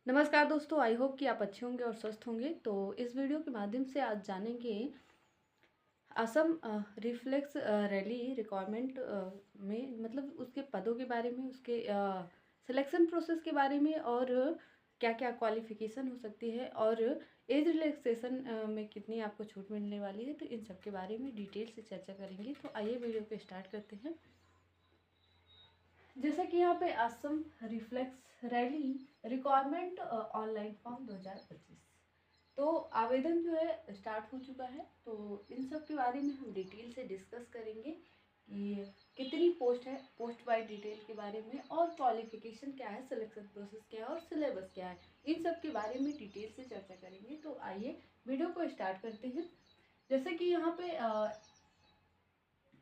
नमस्कार दोस्तों, I hope कि आप अच्छे होंगे और स्वस्थ होंगे। तो इस वीडियो के माध्यम से आज जानेंगे असम रिफ्लेक्स रैली रिक्वायरमेंट में मतलब उसके पदों के बारे में, उसके सिलेक्शन प्रोसेस के बारे में और क्या क्या क्वालिफिकेशन हो सकती है और एज रिलैक्सेशन में कितनी आपको छूट मिलने वाली है। तो इन सब के बारे में डिटेल से चर्चा करेंगे। तो आइए वीडियो को स्टार्ट करते हैं। जैसा कि यहाँ पे Assam reflex rally requirement online form 2025, तो आवेदन जो है स्टार्ट हो चुका है। तो इन सब के बारे में हम डिटेल से डिस्कस करेंगे कि कितनी पोस्ट है, पोस्ट वाइज डिटेल के बारे में, और क्वालिफिकेशन क्या है, सिलेक्शन प्रोसेस क्या है और सिलेबस क्या है, इन सब के बारे में डिटेल से चर्चा करेंगे। तो आइए वीडियो को स्टार्ट करते हैं। जैसे कि यहाँ पे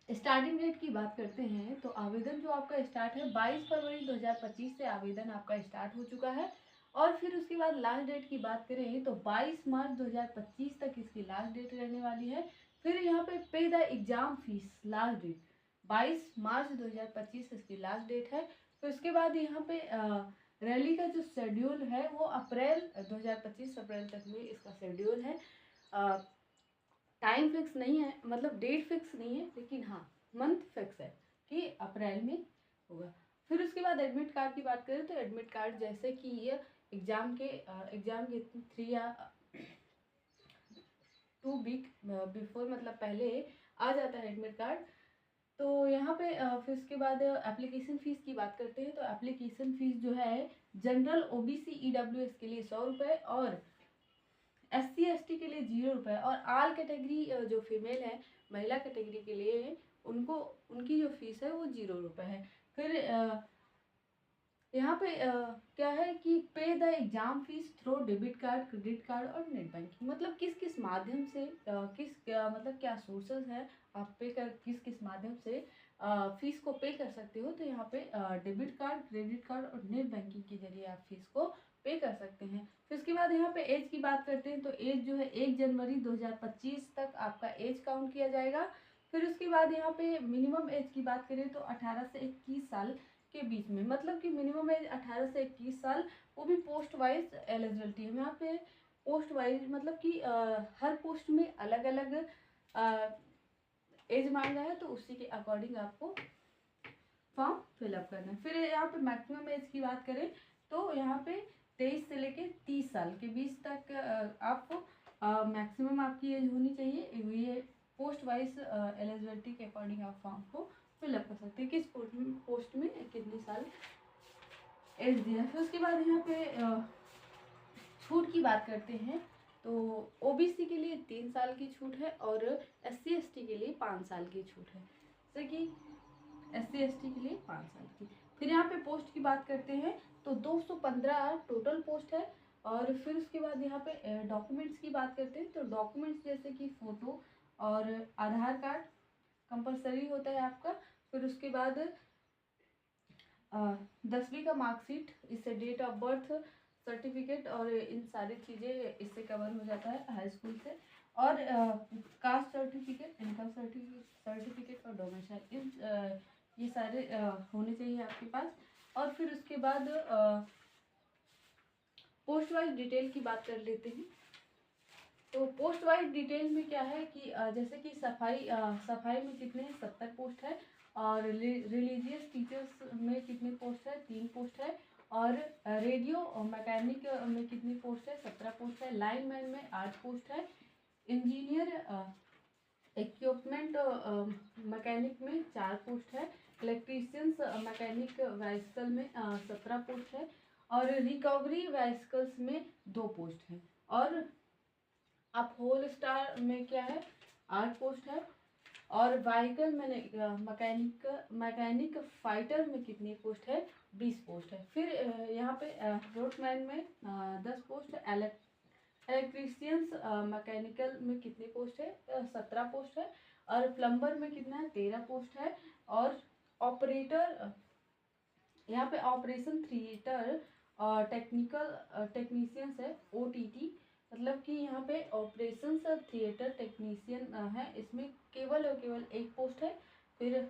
स्टार्टिंग डेट की बात करते हैं तो आवेदन जो आपका स्टार्ट है 22 फरवरी 2025 से आवेदन आपका स्टार्ट हो चुका है। और फिर उसके बाद लास्ट डेट की बात करें तो 22 मार्च 2025 तक इसकी लास्ट डेट रहने वाली है। फिर यहाँ पे the exam fees last date 22 March 2025 इसकी लास्ट डेट है। तो इसके बाद यहाँ पे रैली का जो शेड्यूल है वो अप्रैल 2025 अप्रैल तक में इसका शेड्यूल है। टाइम फिक्स नहीं है, मतलब डेट फिक्स नहीं है, लेकिन हाँ मंथ फिक्स है कि अप्रैल में होगा। फिर उसके बाद एडमिट कार्ड की बात करें तो एडमिट कार्ड जैसे कि ये एग्जाम के 3 या 2 वीक बिफोर, मतलब पहले आ जाता है एडमिट कार्ड। तो यहाँ पे फिर उसके बाद एप्लीकेशन फ़ीस की बात करते हैं तो एप्लीकेशन फ़ीस जो है जनरल ओबीसी ईडब्ल्यूएस के लिए 100 रुपये और SC ST के लिए 0 रुपये और आल कैटेगरी जो फीमेल है, महिला कैटेगरी के लिए उनको उनकी जो फीस है वो 0 रुपये है। फिर यहाँ पे क्या है कि पे the exam fees through debit card, credit card और नेट बैंकिंग, मतलब किस किस माध्यम से मतलब क्या सोर्सेज है, आप पे कर किस किस माध्यम से फीस को पे कर सकते हो। तो यहाँ पे डेबिट कार्ड, क्रेडिट कार्ड और नेट बैंकिंग के जरिए आप फीस को पे कर सकते हैं। फिर उसके बाद यहाँ पे एज की बात करते हैं तो एज जो है 1 जनवरी 2025 तक आपका एज काउंट किया जाएगा। फिर उसके बाद यहाँ पे मिनिमम एज की बात करें तो 18 से 21 साल के बीच में, मतलब कि मिनिमम एज 18 से 21 साल, वो भी पोस्ट वाइज एलिजिबिलिटी है। यहाँ पे पोस्ट वाइज मतलब कि हर पोस्ट में अलग अलग एज मांगा है, तो उसी के अकॉर्डिंग आपको फॉर्म फिलअप करना है। फिर यहाँ पे मैक्सिमम एज की बात करें तो यहाँ पे 23 से लेके 30 साल के बीच तक आपको मैक्सिमम आपकी एज होनी चाहिए। ये पोस्ट वाइज एलिजिबिलिटी के अकॉर्डिंग आप फॉर्म को फिलअप कर सकते हैं, किस पोस्ट में कितने साल एज दिया है। फिर उसके बाद यहाँ पे छूट की बात करते हैं तो ओबीसी के लिए 3 साल की छूट है और SC ST के लिए 5 साल की छूट है। जैसे कि SC ST के लिए 5 साल की। फिर यहाँ पे पोस्ट की बात करते हैं तो 215 टोटल पोस्ट है। और फिर उसके बाद यहाँ पे डॉक्यूमेंट्स की बात करते हैं तो डॉक्यूमेंट्स जैसे कि फ़ोटो और आधार कार्ड कंपलसरी होता है आपका। फिर उसके बाद 10वीं का मार्कशीट, इससे डेट ऑफ बर्थ सर्टिफिकेट और इन सारी चीज़ें इससे कवर हो जाता है हाई स्कूल से। और कास्ट सर्टिफिकेट, इनकम सर्टिफिकेट और डोमिसाइल, इन ये सारे होने चाहिए आपके पास। और फिर उसके बाद पोस्ट वाइज डिटेल की बात कर लेते हैं। तो पोस्ट वाइज डिटेल में क्या है कि जैसे कि सफाई में कितने 70 पोस्ट है और रिलीजियस टीचर्स में कितने पोस्ट है, 3 पोस्ट है। और रेडियो और मैकेनिक में कितनी पोस्ट है, 17 पोस्ट है। लाइनमैन में 8 पोस्ट है। इंजीनियर इक्विपमेंट मैकेनिक में 4 पोस्ट है। इलेक्ट्रीशियंस मैकेनिक वाइसिकल में 17 पोस्ट है। और रिकवरी वाइसिकल्स में 2 पोस्ट है। और अब होल स्टार में क्या है, 8 पोस्ट है। और व्हीकल मैंने मैकेनिक फाइटर में कितनी पोस्ट है, 20 पोस्ट है। फिर यहाँ पे रोडमैन में 10 पोस्ट है। इलेक्ट्रीशियंस मैकेनिकल में कितनी पोस्ट है, 17 पोस्ट है। और प्लम्बर में कितना है, 13 पोस्ट है। और ऑपरेटर, यहाँ पे ऑपरेशन थिएटर और टेक्नीशियंस है, OTT, मतलब कि यहाँ पे ऑपरेशन थिएटर टेक्नीशियन है, इसमें केवल और केवल 1 पोस्ट है। फिर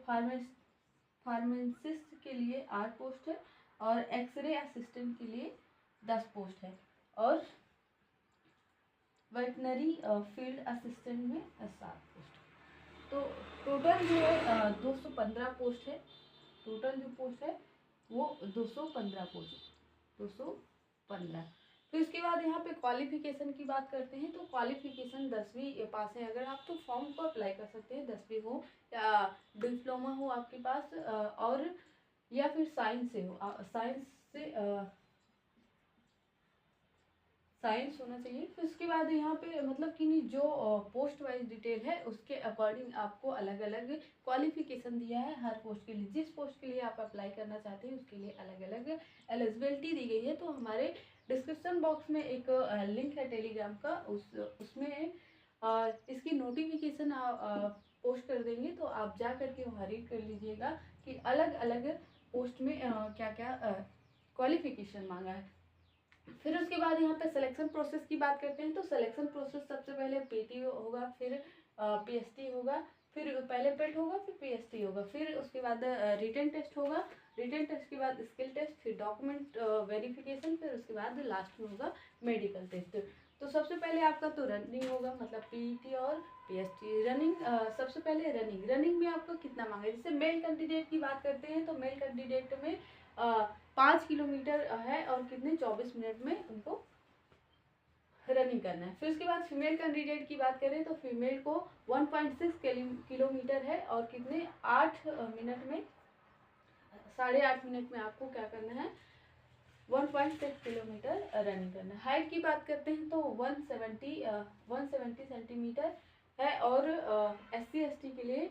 फार्मेसिस्ट के लिए 8 पोस्ट है। और एक्सरे असिस्टेंट के लिए 10 पोस्ट है, और वेटनरी फील्ड असिस्टेंट में 7 पोस्ट। तो टोटल जो है 215 पोस्ट है। टोटल जो पोस्ट है वो 215 पोस्ट, 215। फिर इसके बाद यहाँ पे क्वालिफिकेशन की बात करते हैं। तो क्वालिफिकेशन 10वीं पास है अगर आप, तो फॉर्म को अप्लाई कर सकते हैं। 10वीं हो या डिप्लोमा हो आपके पास, और या फिर साइंस से हो, साइंस से साइंस होना चाहिए। फिर उसके बाद यहाँ पे मतलब कि जो पोस्ट वाइज डिटेल है उसके अकॉर्डिंग आपको अलग अलग क्वालिफिकेशन दिया है हर पोस्ट के लिए। जिस पोस्ट के लिए आप अप्लाई करना चाहते हैं उसके लिए अलग अलग एलिजिबिलिटी दी गई है। तो हमारे डिस्क्रिप्शन बॉक्स में एक लिंक है टेलीग्राम का, उसमें इसकी नोटिफिकेशन पोस्ट कर देंगे, तो आप जा करके वहाँ रीड कर लीजिएगा कि अलग अलग पोस्ट में क्या क्या क्वालिफिकेशन मांगा है। फिर उसके बाद यहाँ पे सिलेक्शन प्रोसेस की बात करते हैं। तो सिलेक्शन प्रोसेस सबसे पहले पीटी होगा, फिर पीएसटी होगा, फिर पहले पेट होगा, फिर पीएसटी होगा, फिर उसके बाद रिटन टेस्ट होगा, रिटन टेस्ट के बाद स्किल टेस्ट, फिर डॉक्यूमेंट वेरिफिकेशन, फिर उसके बाद लास्ट में होगा मेडिकल टेस्ट। तो सबसे पहले आपका तो रनिंग होगा, मतलब पीटी और पीएसटी। रनिंग सबसे पहले रनिंग में आपका कितना मांगा है। जैसे मेल कैंडिडेट की बात करते हैं तो मेल कैंडिडेट में 5 किलोमीटर है और कितने 24 मिनट में उनको रनिंग करना है। फिर उसके बाद फीमेल कैंडिडेट की बात करें तो फीमेल को 1.6 किलोमीटर है और कितने 8 मिनट में, 8.5 मिनट में आपको क्या करना है 1.6 किलोमीटर रनिंग करना है। हाइट की बात करते हैं तो 170 सेंटीमीटर है, और SC ST के लिए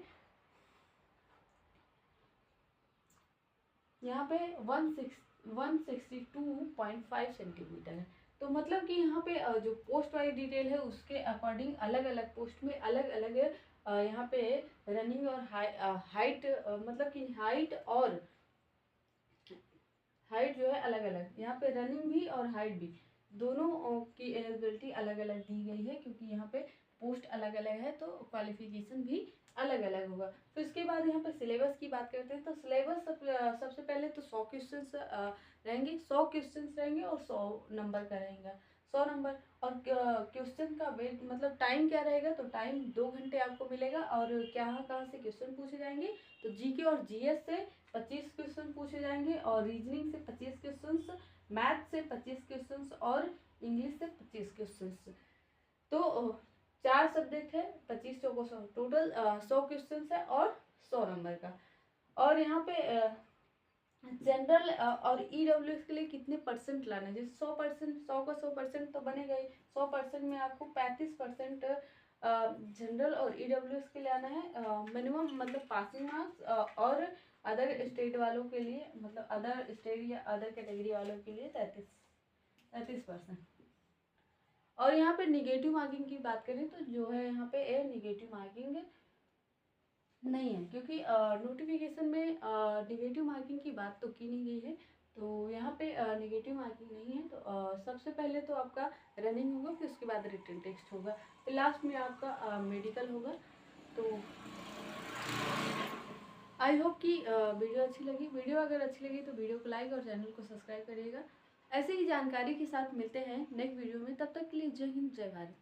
यहाँ पे 162.5 सेंटीमीटर है। तो मतलब कि यहाँ पे जो पोस्ट वाइज डिटेल है उसके अकॉर्डिंग अलग अलग पोस्ट में अलग अलग यहाँ पे रनिंग और हाइट, मतलब कि हाइट जो है अलग अलग, यहाँ पे रनिंग भी और हाइट भी दोनों की एलिजिबिलिटी अलग अलग दी गई है, क्योंकि यहाँ पे पोस्ट अलग अलग है तो क्वालिफिकेशन भी अलग अलग होगा। फिर इसके बाद यहाँ पे सिलेबस की बात करते हैं। तो सिलेबस सबसे पहले तो 100 क्वेश्चंस रहेंगे, 100 क्वेश्चंस रहेंगे और 100 नंबर का रहेगा, 100 नंबर। और क्वेश्चन का वेट मतलब टाइम क्या रहेगा, तो टाइम 2 घंटे आपको मिलेगा। और कहाँ से क्वेश्चन पूछे जाएंगे, तो जीके और जीएस से 25 क्वेश्चन पूछे जाएंगे, और रीजनिंग से 25 क्वेश्चंस, मैथ से 25 क्वेश्चंस और इंग्लिश से 25 क्वेश्चंस। तो 4 सब्जेक्ट है, 25 चौको 100, टोटल 100 क्वेश्चन है और 100 नंबर का। और यहाँ पे जनरल और ईडब्ल्यूएस के लिए कितने परसेंट लाना है। जैसे 100%, 100 का 100% तो बनेगा ही, 100% में आपको 35% जनरल और ईडब्ल्यूएस के लिए आना है मिनिमम, मतलब पासिंग मार्क्स। और अदर स्टेट वालों के लिए, मतलब अदर स्टेट या अदर कैटेगरी वालों के लिए 33%। और यहाँ पे निगेटिव मार्किंग की बात करें तो जो है यहाँ पे निगेटिव मार्किंग नहीं है, क्योंकि नोटिफिकेशन में निगेटिव मार्किंग की बात तो की नहीं गई है। तो यहाँ पे निगेटिव मार्किंग नहीं है। तो सबसे पहले तो आपका रनिंग होगा, फिर उसके बाद रिटन टेस्ट होगा, फिर लास्ट में आपका मेडिकल होगा। तो आई होप कि वीडियो अच्छी लगी। वीडियो अगर अच्छी लगी तो वीडियो को लाइक और चैनल को सब्सक्राइब करिएगा। ऐसे ही जानकारी के साथ मिलते हैं नेक्स्ट वीडियो में। तब तक के लिए जय हिंद, जय भारत।